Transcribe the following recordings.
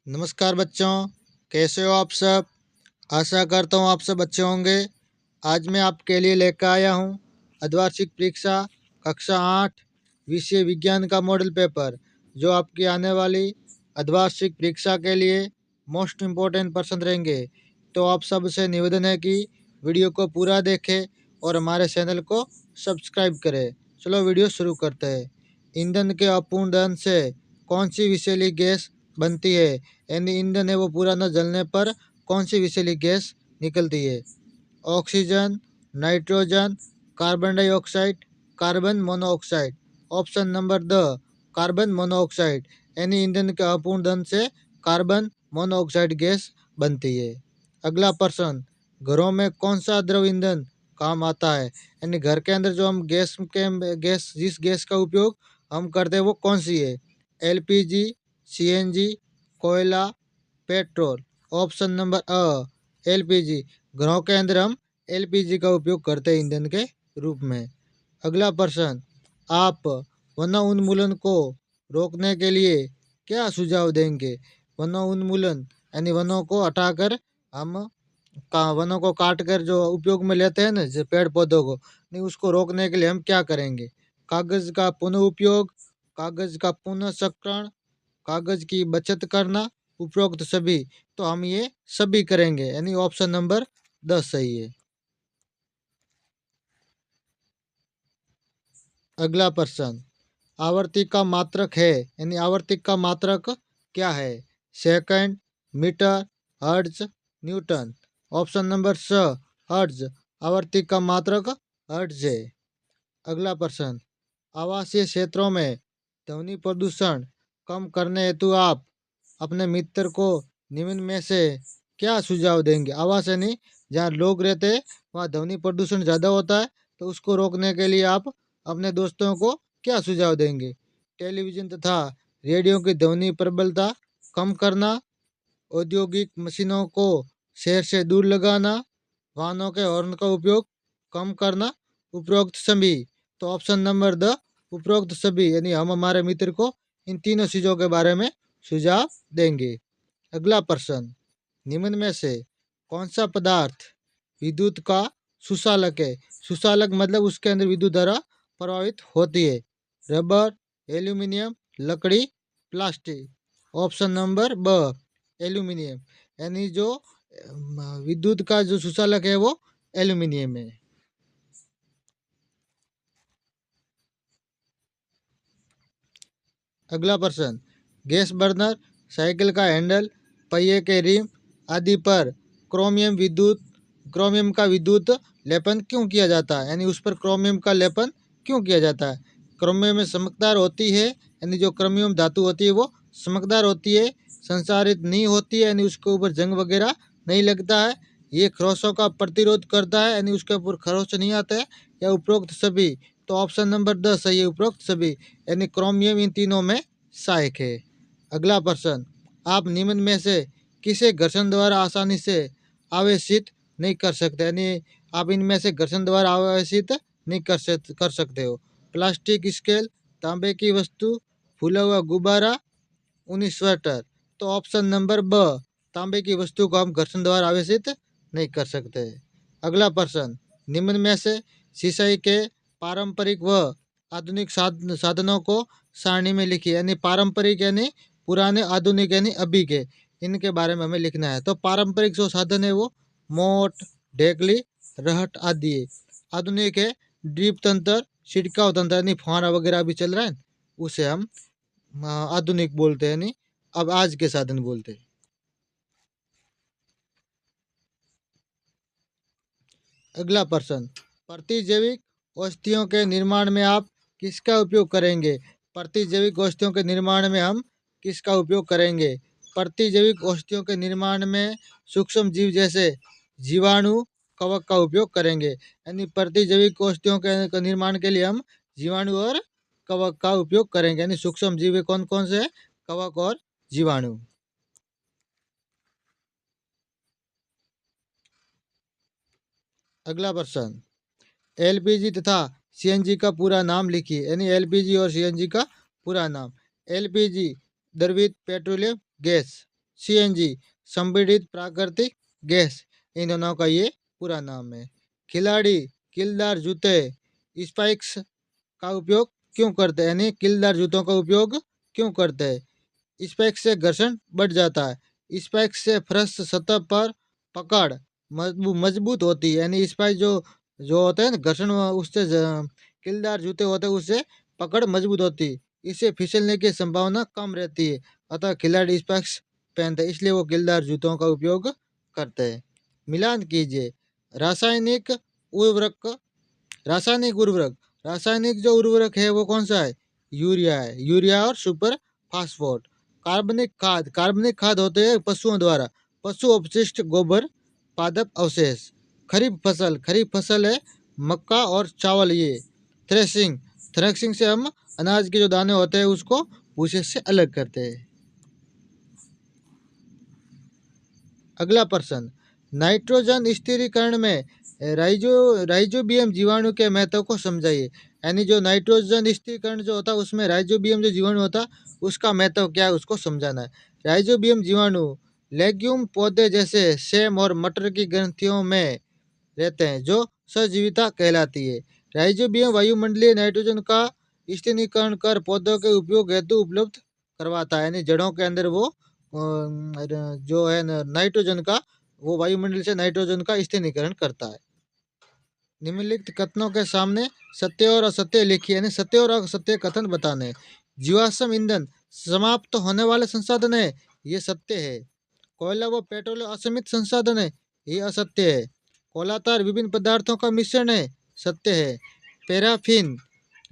नमस्कार बच्चों, कैसे हो आप सब। आशा करता हूँ आप सब अच्छे होंगे। आज मैं आपके लिए लेकर आया हूँ अर्धवार्षिक परीक्षा कक्षा 8 विषय विज्ञान का मॉडल पेपर, जो आपकी आने वाली अर्धवार्षिक परीक्षा के लिए मोस्ट इम्पोर्टेंट पर्सन रहेंगे। तो आप सबसे निवेदन है कि वीडियो को पूरा देखें और हमारे चैनल को सब्सक्राइब करें। चलो वीडियो शुरू करते हैं। ईंधन के अपूर्ण दहन से कौन सी विषैली गैस बनती है, यानी ईंधन है वो पूरा न जलने पर कौन सी विषैली गैस निकलती है। Oxygen, nitrogen, carbon dioxide, carbon monoxide. Option number the carbon monoxide, यानी ईंधन के अपूर्ण दहन से कार्बन मोनोऑक्साइड गैस बनती है। अगला प्रश्न, घरों में कौन सा द्रव ईंधन काम आता है, यानी घर के अंदर जो हम गैस जिस गैस का उपयोग हम करते हैं वो कौन सी है। एलपीजी, सीएनजी, कोयला, पेट्रोल। ऑप्शन नंबर अ एलपीजी, घरों के अंदर हम एलपीजी का उपयोग करते हैं ईंधन के रूप में। अगला प्रश्न, आप वन उन्मूलन को रोकने के लिए क्या सुझाव देंगे। वन उन्मूलन यानी वनों को हटाकर हम वनों को काट कर जो उपयोग में लेते हैं ना, जो पेड़ पौधों को, नहीं उसको रोकने के लिए हम क्या करेंगे। कागज का पुनः उपयोग, कागज का पुनः चक्रण, कागज की बचत करना, उपरोक्त सभी। तो हम ये सभी करेंगे, यानी ऑप्शन नंबर 10 सही है। अगला प्रश्न, आवर्ती का मात्रक है, यानी आवर्ती का मात्रक क्या है। Second, metre, hertz, newton. Option number स हर्ट्ज, आवर्ती का मात्रक हर्ट्ज है। अगला प्रश्न, आवासीय क्षेत्रों में ध्वनि प्रदूषण कम करने हेतु आप अपने मित्र को निम्न में से क्या सुझाव देंगे। आवास यानी जहाँ लोग रहते हैं वहाँ ध्वनि प्रदूषण ज़्यादा होता है, तो उसको रोकने के लिए आप अपने दोस्तों को क्या सुझाव देंगे। टेलीविज़न तथा रेडियो की ध्वनि प्रबलता कम करना, औद्योगिक मशीनों को शहर से दूर लगाना, वाहनों के हॉर्न का उपयोग कम करना, उपरोक्त सभी। तो ऑप्शन नंबर द उपरोक्त सभी, यानी हम हमारे मित्र को इन तीनों चीज़ों के बारे में सुझाव देंगे। अगला प्रश्न, निम्न में से कौन सा पदार्थ विद्युत का सुचालक है। सुचालक मतलब उसके अंदर विद्युत धारा प्रवाहित होती है। रबर, एल्यूमिनियम, लकड़ी, प्लास्टिक। ऑप्शन नंबर ब एल्यूमिनियम, यानी जो विद्युत का जो सुचालक है वो एल्यूमिनियम है। अगला प्रश्न, गैस बर्नर, साइकिल का हैंडल, पहिए के रिम आदि पर क्रोमियम का विद्युत लेपन क्यों किया जाता है, यानी उस पर क्रोमियम का लेपन क्यों किया जाता है। क्रोमियम में चमकदार होती है, यानी जो क्रोमियम धातु होती है वो चमकदार होती है, संसारित नहीं होती है, यानी उसके ऊपर जंग वगैरह नहीं लगता है। ये खरोंचों का प्रतिरोध करता है, यानी उसके ऊपर खरोंच नहीं आता है, या उपरोक्त सभी। तो ऑप्शन नंबर 10 सही है, उपरोक्त सभी, यानी क्रोमियम इन तीनों में सहायक है। अगला प्रश्न, आप निम्न में से किसे घर्षण द्वारा आसानी से आवेशित नहीं कर सकते, यानी आप इनमें से घर्षण द्वारा आवेशित नहीं कर सकते हो। प्लास्टिक स्केल, तांबे की वस्तु, फूला हुआ गुब्बारा, ऊनी स्वेटर। तो ऑप्शन नंबर ब तांबे की वस्तु को हम घर्षण द्वारा आवेशित नहीं कर सकते। अगला प्रश्न, निम्न में से सिंचाई के पारंपरिक व आधुनिक साधनों को सारणी में लिखिए, यानी पारंपरिक यानी पुराने, आधुनिक यानी अभी के, इनके बारे में हमें लिखना है। तो पारंपरिक जो साधन है वो मोट, ढेकली, रहट आदि है। आधुनिक है ड्रीप तंत्र, छिड़काव तंत्र, यानी फुहारा वगैरह भी चल रहा है, उसे हम आधुनिक बोलते हैं, यानी अब आज के साधन बोलते हैं। अगला प्रश्न, प्रतिजैविक औषधियों के निर्माण में आप किसका उपयोग करेंगे। प्रतिजैविक औषधियों के निर्माण में हम किसका उपयोग करेंगे। प्रतिजैविक औषधियों के निर्माण में सूक्ष्म जीव जैसे जीवाणु, कवक का उपयोग करेंगे, यानी प्रतिजैविक औषधियों के निर्माण के लिए हम जीवाणु और कवक का उपयोग करेंगे, यानी सूक्ष्म जीव कौन कौन से हैं? कवक और जीवाणु। अगला प्रश्न, एलपीजी तथा सीएनजी का पूरा नाम लिखिए, यानी एलपीजी और सीएनजी का पूरा नाम। एलपीजी द्रवित पेट्रोलियम गैस, सीएनजी संपीड़ित प्राकृतिक गैस, इन दोनों का ये पूरा नाम है। खिलाड़ी किलदार जूते स्पाइक्स का उपयोग क्यों करते हैं, यानी किलदार जूतों का उपयोग क्यों करते हैं? स्पाइक्स से घर्षण बढ़ जाता है। स्पाइक्स से फर्श सतह पर पकड़ मजबूत होती है, यानी स्पाइक जो जो होता है ना घर्षण, उससे किलदार जूते होते हैं उससे पकड़ मजबूत होती है, इससे फिसलने की संभावना कम रहती है। अतः खिलाड़ी स्पाइक्स पहनते हैं, इसलिए वो किलदार जूतों का उपयोग करते हैं। मिलान कीजिए। रासायनिक उर्वरक रासायनिक उर्वरक रासायनिक जो उर्वरक है वो कौन सा है? यूरिया है। यूरिया और सुपर फास्फोट। कार्बनिक खाद होते हैं पशुओं द्वारा, पशु अपशिष्ट, गोबर, पादप अवशेष। खरीफ फसल है मक्का और चावल। ये थ्रेसिंग से हम अनाज के जो दाने होते हैं उसको भूसे से अलग करते हैं। अगला प्रश्न, नाइट्रोजन स्थिरीकरण में राइजोबियम जीवाणु के महत्व को समझाइए। यानी जो नाइट्रोजन स्थिरीकरण जो होता है उसमें राइजोबियम जो जीवाणु होता है उसका महत्व क्या है उसको समझाना है। राइजोबियम जीवाणु लेग्यूम पौधे जैसे सेम और मटर की ग्रंथियों में रहते हैं जो सजीविता कहलाती है। राइजोबियम वायुमंडलीय नाइट्रोजन का स्थिरीकरण कर पौधों के उपयोग हेतु उपलब्ध करवाता है, यानी जड़ों के अंदर वो जो है नाइट्रोजन का, वो वायुमंडल से नाइट्रोजन का स्थिरीकरण करता है। निम्नलिखित कथनों के सामने सत्य और असत्य लिखिए, यानी सत्य और असत्य कथन बताने। जीवाश्म ईंधन समाप्त होने वाले संसाधन है, ये सत्य है। कोयला व पेट्रोल असीमित संसाधन है, ये असत्य है। कोलातार विभिन्न पदार्थों का मिश्रण है, सत्य है। पैराफिन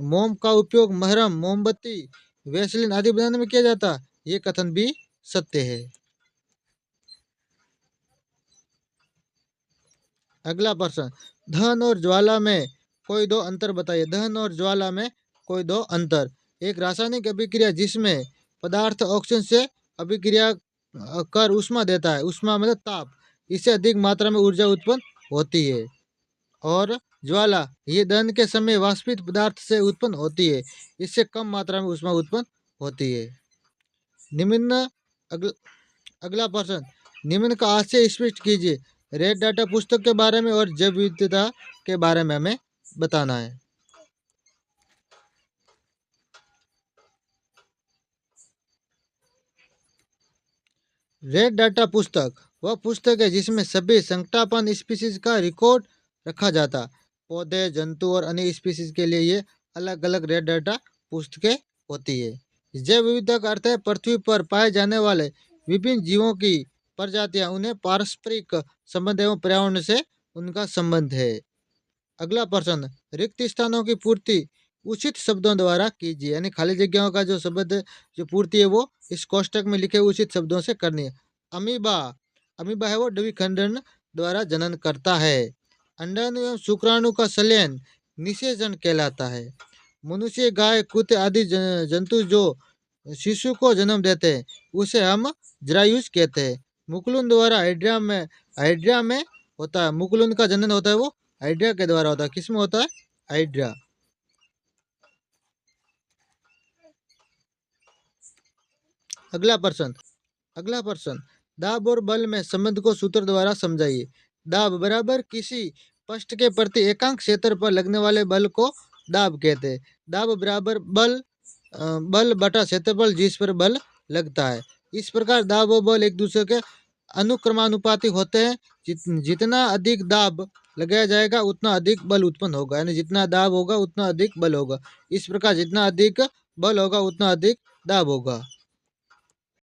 मोम का उपयोग महरम, मोमबत्ती, वैसलीन आदि बनाने में किया जाता, ये कथन भी सत्य है। अगला प्रश्न, दहन और ज्वाला में कोई दो अंतर बताइए। दहन और ज्वाला में कोई दो अंतर। एक रासायनिक अभिक्रिया जिसमें पदार्थ ऑक्सीजन से अभिक्रिया कर उष्मा देता है, उष्मा मतलब ताप, इससे अधिक मात्रा में ऊर्जा उत्पन्न होती है। और ज्वाला ये दहन के समय वाष्पित पदार्थ से उत्पन्न होती है, इससे कम मात्रा में उष्मा उत्पन्न होती है। निम्न अगला प्रश्न, निम्न का आशय स्पष्ट कीजिए। रेड डाटा पुस्तक के बारे में और जैव विविधता के बारे में हमें बताना है। रेड डाटा पुस्तक वह पुस्तक है जिसमें सभी संकटापन स्पीसीज का रिकॉर्ड रखा जाता। पौधे, जंतु और अन्य स्पीसीज के लिए ये अलग अलग रेड डाटा पुस्तकें होती है। जैव विविधता का अर्थ है पृथ्वी पर पाए जाने वाले विभिन्न जीवों की प्रजातियां, उन्हें पारस्परिक संबंध एवं पर्यावरण से उनका संबंध है। अगला प्रश्न, रिक्त स्थानों की पूर्ति उचित शब्दों द्वारा कीजिए, यानी खाली जगहों का जो शब्द जो पूर्ति है वो इस कोष्टक में लिखे उचित शब्दों से करनी है। अमीबा है वो द्विखंडन द्वारा जनन करता है। अंडाणु एवं शुक्राणु का संलयन निषेचन कहलाता है। मनुष्य, गाय, कुत्ते आदि जंतु जो शिशु को जन्म देते हैं उसे हम जरायुज कहते हैं। मुकुलन द्वारा हाइड्रा में होता है। मुकुलन का जनन होता है वो हाइड्रा के द्वारा होता है। किसमें होता है? हाइड्रा। अगला प्रश्न, दाब और बल में संबंध को सूत्र द्वारा समझाइए। दाब बराबर किसी पृष्ठ के प्रति एकांक क्षेत्र पर लगने वाले बल को दाब कहते हैं। दाब बराबर बल बटा क्षेत्रफल जिस पर बल लगता है। इस प्रकार दाब और बल एक दूसरे के अनुक्रमानुपाती होते हैं। जितना अधिक दाब लगाया जाएगा उतना अधिक बल उत्पन्न होगा, यानी जितना दाब होगा उतना अधिक बल होगा। इस प्रकार जितना अधिक बल होगा उतना अधिक दाब होगा।